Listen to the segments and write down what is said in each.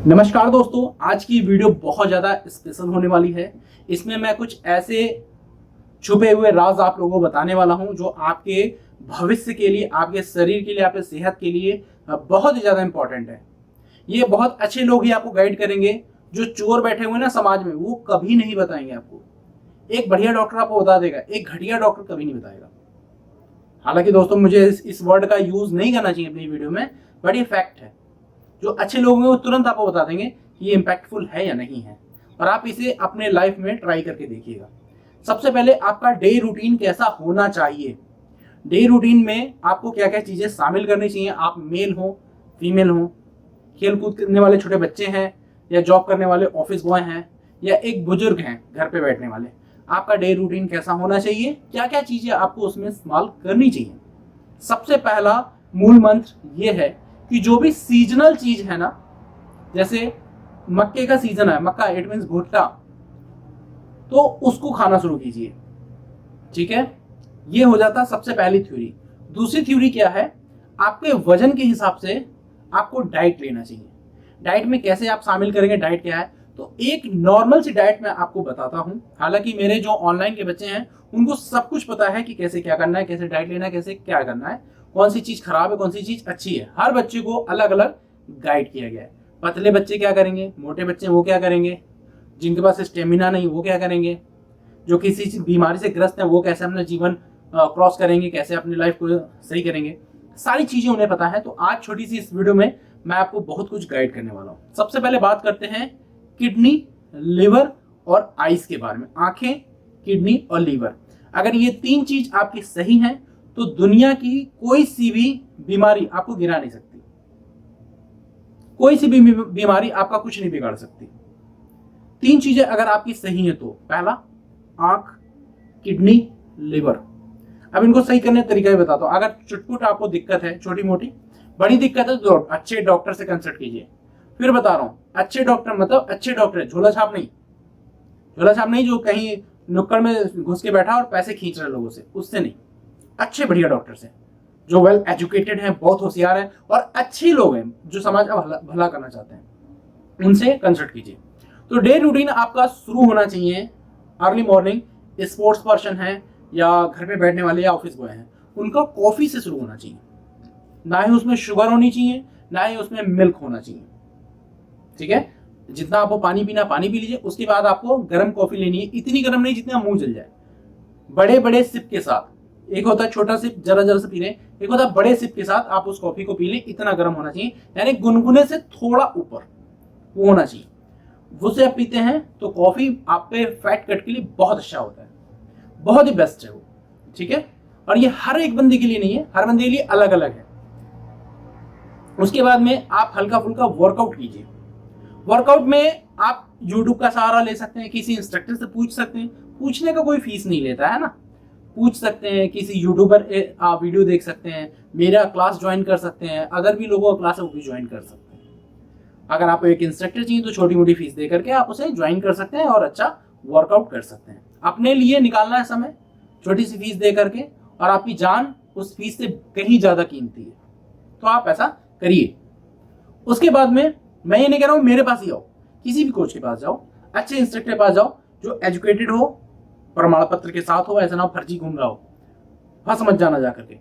नमस्कार दोस्तों, आज की वीडियो बहुत ज़्यादा स्पेशल होने वाली है। इसमें मैं कुछ ऐसे छुपे हुए राज आप लोगों को बताने वाला हूं जो आपके भविष्य के लिए, आपके शरीर के लिए, आपके सेहत के लिए बहुत ही ज़्यादा इंपॉर्टेंट है। ये बहुत अच्छे लोग ही आपको गाइड करेंगे। जो चोर बैठे हुए ना समाज में, वो कभी नहीं बताएंगे आपको। एक बढ़िया डॉक्टर आपको बता देगा, एक घटिया डॉक्टर कभी नहीं बताएगा। हालांकि दोस्तों, मुझे इस वर्ड का यूज नहीं करना चाहिए अपनी वीडियो में, बट ये फैक्ट है। जो अच्छे लोग हैं वो तुरंत आपको बता देंगे कि ये इम्पैक्टफुल है या नहीं है, और आप इसे अपने लाइफ में ट्राई करके देखिएगा। सबसे पहले आपका डे रूटीन कैसा होना चाहिए। डे रूटीन में आपको क्या क्या चीजें शामिल करनी चाहिए। आप मेल हो, फीमेल हो, खेल कूद करने वाले छोटे बच्चे हैं, या जॉब करने वाले ऑफिस बॉय हैं, या एक बुजुर्ग हैं घर पे बैठने वाले, आपका डे रूटीन कैसा होना चाहिए, क्या क्या चीजें आपको उसमें इस्तेमाल करनी चाहिए। सबसे पहला मूल मंत्र ये है कि जो भी सीजनल चीज है ना, जैसे मक्के का सीजन है, मक्का इट मींस भुट्टा, तो उसको खाना शुरू कीजिए। ठीक है, ये हो जाता सबसे पहली थ्योरी। दूसरी थ्योरी क्या है, आपके वजन के हिसाब से आपको डाइट लेना चाहिए। डाइट में कैसे आप शामिल करेंगे, डाइट क्या है, तो एक नॉर्मल सी डाइट मैं आपको बताता हूं। हालांकि मेरे जो ऑनलाइन के बच्चे हैं उनको सब कुछ पता है कि कैसे क्या करना है, कैसे डाइट लेना है, कैसे क्या करना है, कौन सी चीज खराब है, कौन सी चीज अच्छी है। हर बच्चे को अलग अलग गाइड किया गया है। पतले बच्चे क्या करेंगे, मोटे बच्चे वो क्या करेंगे, जिनके पास स्टेमिना नहीं वो क्या करेंगे, जो किसी बीमारी से ग्रस्त है वो कैसे अपना जीवन क्रॉस करेंगे, कैसे अपनी लाइफ को सही करेंगे, सारी चीजें उन्हें पता है। तो आज छोटी सी इस वीडियो में मैं आपको बहुत कुछ गाइड करने वाला हूँ। सबसे पहले बात करते हैं किडनी, लिवर और आइस के बारे में। आंखें, किडनी और लीवर, अगर ये तीन चीज आपकी सही हैं तो दुनिया की कोई सी भी बीमारी आपको गिरा नहीं सकती। कोई सी भी बीमारी आपका कुछ नहीं बिगाड़ सकती। तीन चीजें अगर आपकी सही हैं तो पहला आंख, किडनी, लिवर। अब इनको सही करने का तरीका भी बताता हूं। अगर चुटपुट आपको दिक्कत है, छोटी मोटी, बड़ी दिक्कत है, तो अच्छे डॉक्टर से कंसल्ट कीजिए। फिर बता रहा हूं, अच्छे डॉक्टर मतलब अच्छे डॉक्टर है, झोला छाप नहीं। झोला छाप नहीं जो कहीं नुक्कड़ में घुस के बैठा और पैसे खींच रहे लोगों से, उससे नहीं। अच्छे बढ़िया डॉक्टर से जो वेल एजुकेटेड हैं, बहुत होशियार हैं और अच्छे लोग हैं, जो समाज का भला करना चाहते हैं, उनसे कंसल्ट कीजिए। तो डे रूटीन आपका शुरू होना चाहिए अर्ली मॉर्निंग। स्पोर्ट्स पर्सन है या घर पे बैठने वाले या ऑफिस बॉय हैं, उनका कॉफी से शुरू होना चाहिए। ना ही उसमें शुगर होनी चाहिए, ना ही उसमें मिल्क होना चाहिए। ठीक है, जितना आपको पानी पीना पानी पी लीजिए। उसके बाद आपको गर्म कॉफी लेनी है, इतनी गर्म नहीं जितना मुंह जल जाए। बड़े बड़े सिप के साथ, एक होता है छोटा सिप जरा जरा से पी लें, एक होता है बड़े सिप के साथ आप उस कॉफी को पी लें। इतना गर्म होना चाहिए, यानी गुनगुने से थोड़ा ऊपर वो होना चाहिए। वो से आप पीते हैं तो कॉफी आप पे फैट कट के लिए बहुत अच्छा होता है, बहुत ही बेस्ट है वो। ठीक है, और ये हर एक बंदे के लिए नहीं है, हर बंदे के लिए अलग अलग है। उसके बाद में आप हल्का फुल्का वर्कआउट कीजिए। वर्कआउट में आप यूट्यूब का सहारा ले सकते हैं, किसी इंस्ट्रक्टर से पूछ सकते हैं। पूछने का कोई फीस नहीं लेता है ना, पूछ सकते हैं। किसी यूट्यूबर आप वीडियो देख सकते हैं, मेरा क्लास ज्वाइन कर सकते हैं, अगर भी लोगों का क्लास है वो भी ज्वाइन कर सकते हैं। अगर आपको एक इंस्ट्रक्टर चाहिए तो छोटी मोटी फीस दे करके आप उसे ज्वाइन कर सकते हैं और अच्छा वर्कआउट कर सकते हैं। अपने लिए निकालना है समय, छोटी सी फीस दे करके, और आपकी जान उस फीस से कहीं ज्यादा कीमती है, तो आप ऐसा करिए। उसके बाद में मैं ये नहीं कह रहा हूं मेरे पास ही आओ, किसी भी कोच के पास जाओ, अच्छे इंस्ट्रक्टर के पास जाओ जो एजुकेटेड हो, प्रमाण पत्र के साथ हो, ऐसा ना हो फर्जी घूम रहा हो, फंस मत जाना जा करके।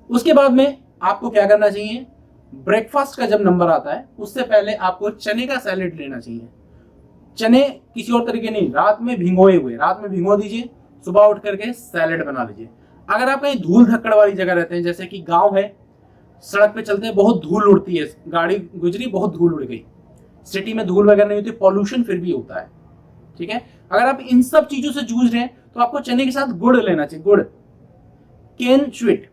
उसके बाद में आपको क्या करना चाहिए, ब्रेकफास्ट का जब नंबर आता है उससे पहले आपको चने का सैलेड लेना चाहिए। चने किसी और तरीके नहीं, रात में भिगोए हुए, रात में भिगो दीजिए, सुबह उठ करके सैलेड बना लीजिए। अगर आप कहीं धूल धक्कड़ वाली जगह रहते हैं, जैसे कि गांव है, सड़क पे चलते हैं बहुत धूल उड़ती है, गाड़ी गुजरी बहुत धूल उड़ गई, सिटी में धूल वगैरह नहीं होती, पॉल्यूशन फिर भी होता है। ठीक है, अगर आप इन सब चीजों से जूझ रहे हैं तो आपको चने के साथ गुड़ लेना चाहिए। गुड़, केन स्वीट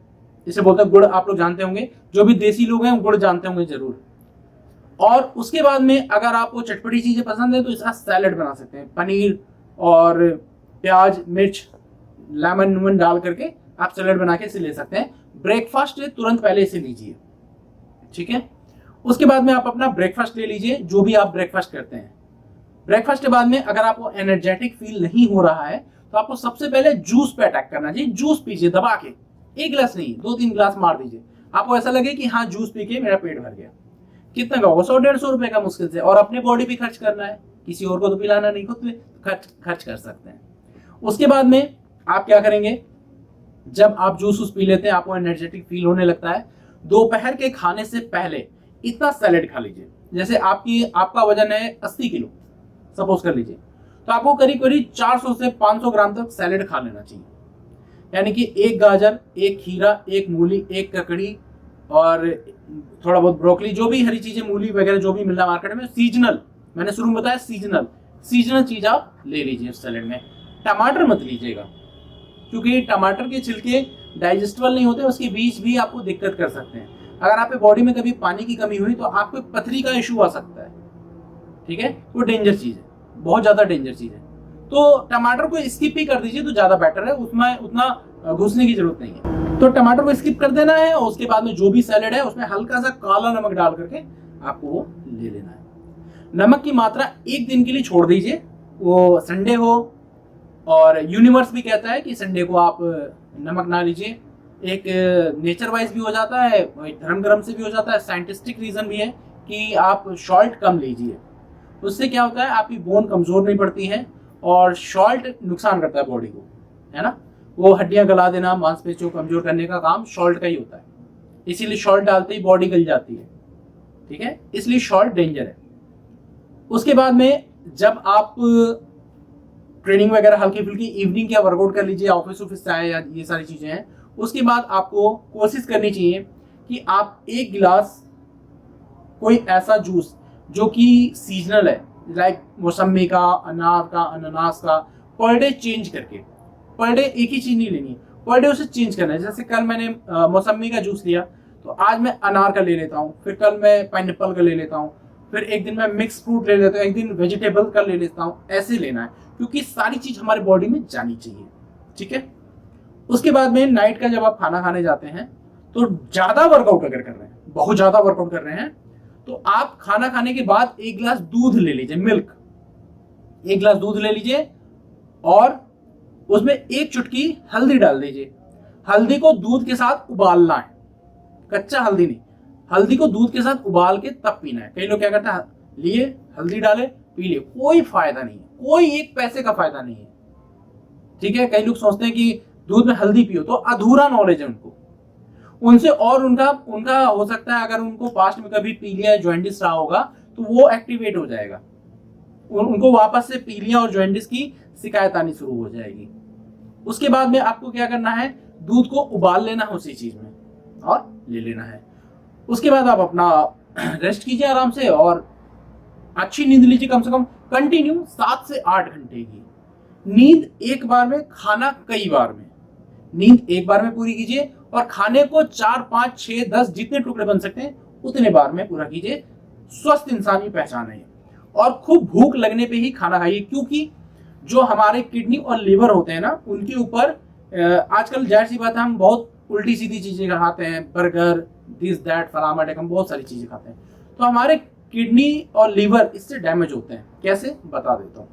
जिसे बोलते हैं, गुड़ आप लोग जानते होंगे, जो भी देसी लोग हैं गुड़ जानते होंगे जरूर। और उसके बाद में अगर आपको चटपटी चीजें पसंद है तो इसका सैलेड बना सकते हैं, पनीर और प्याज, मिर्च, लेमन वुमन डाल करके आप सैलेड बना के इसे ले सकते हैं। ब्रेकफास्ट तुरंत पहले इसे लीजिए। ठीक है, उसके बाद में आप अपना ब्रेकफास्ट ले लीजिए, जो भी आप ब्रेकफास्ट करते हैं। ब्रेकफास्ट के बाद में अगर आपको एनर्जेटिक फील नहीं हो रहा है तो आपको सबसे पहले जूस पे अटैक करना चाहिए। जूस पीजिए दबा के, एक गिलास नहीं 2-3 गिलास मार दीजिए, आपको ऐसा लगे कि हाँ जूस पी के मेरा पेट भर गया। कितना का होगा, 100-150 रुपए का मुश्किल से, और अपने बॉडी पे खर्च करना है, किसी और को तो पिलाना नहीं, खुद पे खर्च कर सकते हैं। उसके बाद में आप क्या करेंगे, जब आप जूस पी लेते हैं, आपको एनर्जेटिक फील होने लगता है, दोपहर के खाने से पहले इतना सैलेड खा लीजिए। जैसे आपका वजन है 80 किलो सपोज कर लीजिए, तो आपको करीब करीब 400 से 500 ग्राम तक सैलेड खा लेना चाहिए। यानी कि एक गाजर, एक खीरा, एक मूली, एक ककड़ी और थोड़ा बहुत ब्रोकली, जो भी हरी चीजें, मूली वगैरह जो भी मिल रहा है मार्केट में, सीजनल, मैंने शुरू में बताया सीजनल चीज आप ले लीजिए उस सैलेड में। टमाटर मत लीजिएगा, क्योंकि टमाटर के छिलके डाइजेस्टेबल नहीं होते, उसके बीज भी आपको दिक्कत कर सकते हैं। अगर आपके बॉडी में कभी पानी की कमी हुई तो आपको पथरी का इशू आ सकता है, ठीक है, वो डेंजर चीज है, बहुत ज्यादा डेंजर चीज है। तो टमाटर को स्किप ही कर दीजिए तो ज्यादा बेटर है, उसमें उतना घुसने की जरूरत नहीं है। तो टमाटर को स्किप कर देना है, और उसके बाद में जो भी सैलेड है उसमें हल्का सा काला नमक डाल करके आपको वो ले लेना है। नमक की मात्रा एक दिन के लिए छोड़ दीजिए, वो संडे हो, और यूनिवर्स भी कहता है कि संडे को आप नमक ना लीजिए। एक नेचर वाइज भी हो जाता है, धर्म ग्रम से भी हो जाता है, साइंटिस्टिक रीजन भी है कि आप सॉल्ट कम लीजिए। उससे क्या होता है, आपकी बोन कमजोर नहीं पड़ती है, और सॉल्ट नुकसान करता है बॉडी को, है ना, वो हड्डियां गला देना, मांसपेशियों को कमजोर करने का काम सॉल्ट का ही होता है। इसीलिए सॉल्ट डालते ही बॉडी गल जाती है, ठीक है, इसलिए सॉल्ट डेंजर है। उसके बाद में जब आप ट्रेनिंग वगैरह हल्की फुल्की इवनिंग क्या वर्कआउट कर लीजिए, ऑफिस से आए या ये सारी चीजें हैं, उसके बाद आपको कोशिश करनी चाहिए कि आप एक गिलास कोई ऐसा जूस जो कि सीजनल है, लाइक मौसमी का, अनार का, अनानास का, पर डे चेंज करके, पर डे एक ही चीज नहीं लेनी है, पर डे उसे चेंज करना है। जैसे कल मैंने मौसमी का जूस लिया, तो आज मैं अनार का ले लेता हूँ, फिर कल मैं पाइनएप्पल का ले लेता हूँ, फिर एक दिन मैं मिक्स फ्रूट ले लेता हूँ, एक दिन वेजिटेबल का ले लेता हूँ। ऐसे लेना है, क्योंकि सारी चीज हमारे बॉडी में जानी चाहिए, ठीक है। उसके बाद में नाइट का जब आप खाना खाने जाते हैं, तो ज्यादा वर्कआउट अगर कर रहे हैं, बहुत ज्यादा वर्कआउट कर रहे हैं, तो आप खाना खाने के बाद एक गिलास दूध ले लीजिए, मिल्क, एक गिलास दूध ले लीजिए, और उसमें एक चुटकी हल्दी डाल दीजिए। हल्दी को दूध के साथ उबालना है, कच्चा हल्दी नहीं, हल्दी को दूध के साथ उबाल के तब पीना है। कई लोग क्या करते हैं, लिए हल्दी डाले पी लिए, कोई फायदा नहीं है, कोई एक पैसे का फायदा नहीं है, ठीक है। कई लोग सोचते हैं कि दूध में हल्दी पियो, तो अधूरा नॉलेज है उनको, उनसे, और उनका हो सकता है अगर उनको पास्ट में कभी पीलिया जॉइंटिस रहा होगा तो वो एक्टिवेट हो जाएगा, उनको वापस से पीलिया और जॉइंटिस की शिकायत आनी शुरू हो जाएगी। उसके बाद में आपको क्या करना है, दूध को उबाल लेना है उसी चीज में और ले लेना है। उसके बाद आप अपना रेस्ट कीजिए आराम से, और अच्छी नींद लीजिए, कम से कम कंटिन्यू 7 से 8 घंटे की नींद एक बार में, खाना कई बार में। नींद एक बार में पूरी कीजिए, और खाने को 4, 5, 6, 10 जितने टुकड़े बन सकते हैं उतने बार में पूरा कीजिए। स्वस्थ इंसान की पहचान है, और खूब भूख लगने पे ही खाना खाइए, क्योंकि जो हमारे किडनी और लिवर होते हैं ना, उनके ऊपर आजकल जाहिर सी बात है, हम बहुत उल्टी सीधी चीजें खाते हैं, बर्गर, दिस दैट, फलामा ढेकम, बहुत सारी चीजें खाते हैं, तो हमारे किडनी और लिवर इससे डैमेज होते हैं। कैसे, बता देता हूँ।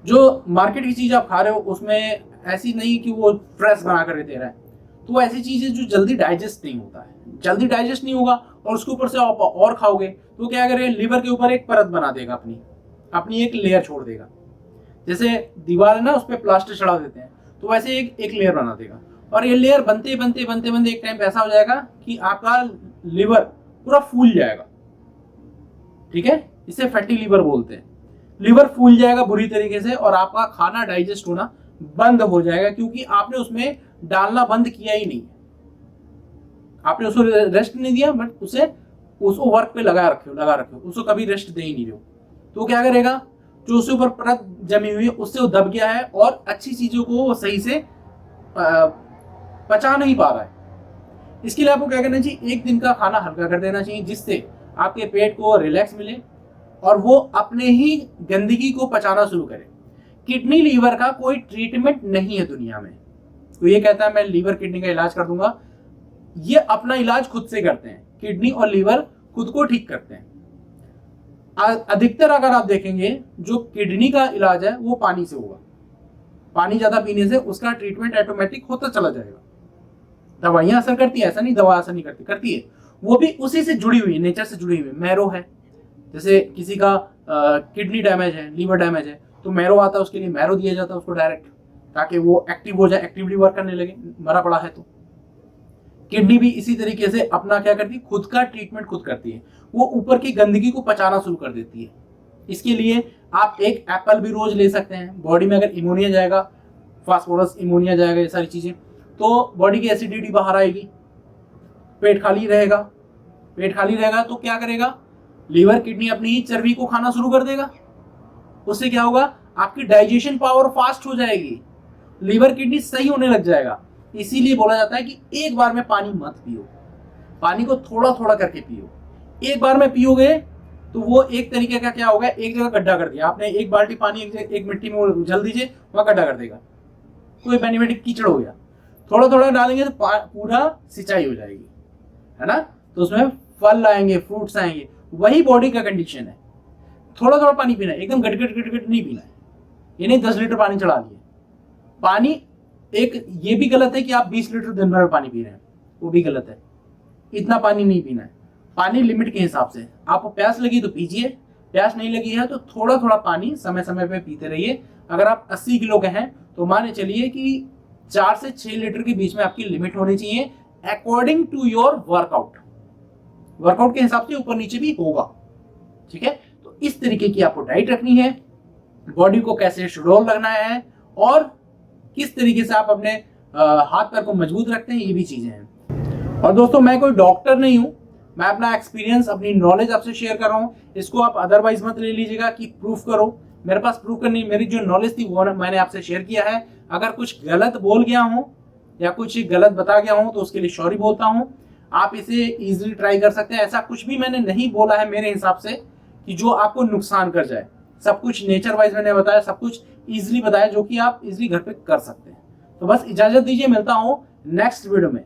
जो मार्केट की चीज आप खा रहे हो उसमें ऐसी नहीं कि वो फ्रेश बना कर दे रहा है, तो वो ऐसी चीजें जो जल्दी डाइजेस्ट नहीं होता है, जल्दी डाइजेस्ट नहीं होगा, और उसके ऊपर से आप और खाओगे तो क्या करेगा, लिवर के ऊपर एक परत बना देगा, अपनी एक लेयर छोड़ देगा। जैसे दीवार है ना, उस पर प्लास्टर चढ़ा देते हैं, तो वैसे एक लेयर बना देगा, और ये लेयर बनते बनते एक टाइम ऐसा हो जाएगा कि आपका लिवर पूरा फूल जाएगा, ठीक है। इसे फैटी लिवर बोलते हैं। लिवर फूल जाएगा बुरी तरीके से, और आपका खाना डाइजेस्ट होना बंद हो जाएगा, क्योंकि आपने उसमें डालना बंद किया ही नहीं, आपने उसको रेस्ट नहीं दिया, बट उसको वर्क पे लगा रखे, उसको कभी रेस्ट दे ही नहीं रहे हो। तो क्या करेगा, जो उसके ऊपर परत जमी हुई है उससे वो दब गया है, और अच्छी चीजों को सही से पचा नहीं पा रहा है। इसके लिए आपको क्या करना चाहिए, एक दिन का खाना हल्का कर देना चाहिए, जिससे आपके पेट को रिलैक्स मिले और वो अपने ही गंदगी को पचाना शुरू करे। किडनी लीवर का कोई ट्रीटमेंट नहीं है दुनिया में। तो ये कहता है मैं लीवर किडनी का इलाज कर दूंगा, ये अपना इलाज खुद से करते हैं। किडनी और लीवर खुद को ठीक करते हैं। अधिकतर अगर आप देखेंगे जो किडनी का इलाज है वो पानी से होगा, पानी ज्यादा पीने से उसका ट्रीटमेंट ऑटोमेटिक होता चला जाएगा। दवाइयां असर करती है, ऐसा नहीं दवा असर नहीं करती, करती है। वो भी उसी से जुड़ी हुई है, नेचर से जुड़ी हुई है। मैरो है, जैसे किसी का किडनी डैमेज है, लीवर डैमेज है, तो मैरो आता है, उसके लिए मैरो दिया जाता है उसको डायरेक्ट, ताकि वो एक्टिव हो जाए, एक्टिवली वर्क करने लगे, मरा पड़ा है तो। किडनी भी इसी तरीके से अपना क्या करती है, खुद का ट्रीटमेंट खुद करती है, वो ऊपर की गंदगी को पचाना शुरू कर देती है। इसके लिए आप एक एप्पल भी रोज ले सकते हैं। बॉडी में अगर इमोनिया जाएगा, फास्फोरस इमोनिया जाएगा, ये सारी चीजें, तो बॉडी की एसिडिटी बाहर आएगी, पेट खाली रहेगा। पेट खाली रहेगा तो क्या करेगा, लीवर किडनी अपनी ही चर्बी को खाना शुरू कर देगा। उससे क्या होगा, आपकी डाइजेशन पावर फास्ट हो जाएगी, लीवर किडनी सही होने लग जाएगा। इसीलिए बोला जाता है कि एक बार में पानी मत पियो, पानी को थोड़ा थोड़ा करके पियो। एक बार में पियोगे तो वो एक तरीके का क्या होगा, एक जगह गड्ढा कर दिया आपने, एक बाल्टी पानी एक मिट्टी में उछल दीजिए, वहां गड्ढा कर देगा, कोई बेनिफिट, कीचड़ हो गया। थोड़ा थोड़ा डालेंगे तो पूरा सिंचाई हो जाएगी, है ना, तो उसमें फल आएंगे, फ्रूट्स आएंगे। वही बॉडी का कंडीशन है, थोड़ा थोड़ा पानी पीना है, एकदम गटगट गटगट नहीं पीना है। ये नहीं 10 लीटर पानी चढ़ा दिए। पानी एक ये भी गलत है कि आप 20 लीटर दिन भर पानी पी रहे हैं, वो भी गलत है। इतना पानी नहीं पीना है, पानी लिमिट के हिसाब से। आपको प्यास लगी तो पीजिए, प्यास नहीं लगी है तो थोड़ा थोड़ा पानी समय समय पे पीते रहिए। अगर आप 80 किलो के हैं तो माने चलिए कि 4 से 6 लीटर के बीच में आपकी लिमिट होनी चाहिए, according to your workout. Workout के हिसाब से ऊपर नीचे भी होगा, ठीक है। तो इस तरीके की आपको डाइट रखनी है, बॉडी को कैसे शेड्यूल रखना है, और किस तरीके से आप अपने हाथ पैर को मजबूत रखते हैं, ये भी चीजें हैं। और दोस्तों, मैं कोई डॉक्टर नहीं हूं, मैं अपना एक्सपीरियंस, अपनी नॉलेज आपसे शेयर कर रहा हूं। इसको आप अदरवाइज मत ले लीजिएगा कि प्रूफ करो। मेरे पास प्रूफ करनी, मेरी जो नॉलेज थी वो मैंने आपसे शेयर किया है। अगर कुछ गलत बोल गया हूं या कुछ गलत बता गया हूं तो उसके लिए सॉरी बोलता हूं। आप इसे इजीली ट्राई कर सकते हैं। ऐसा कुछ भी मैंने नहीं बोला है मेरे हिसाब से कि जो आपको नुकसान कर जाए। सब कुछ नेचर वाइज मैंने बताया, सब कुछ इजीली बताया जो कि आप इजीली घर पे कर सकते हैं। तो बस इजाजत दीजिए, मिलता हूं नेक्स्ट वीडियो में।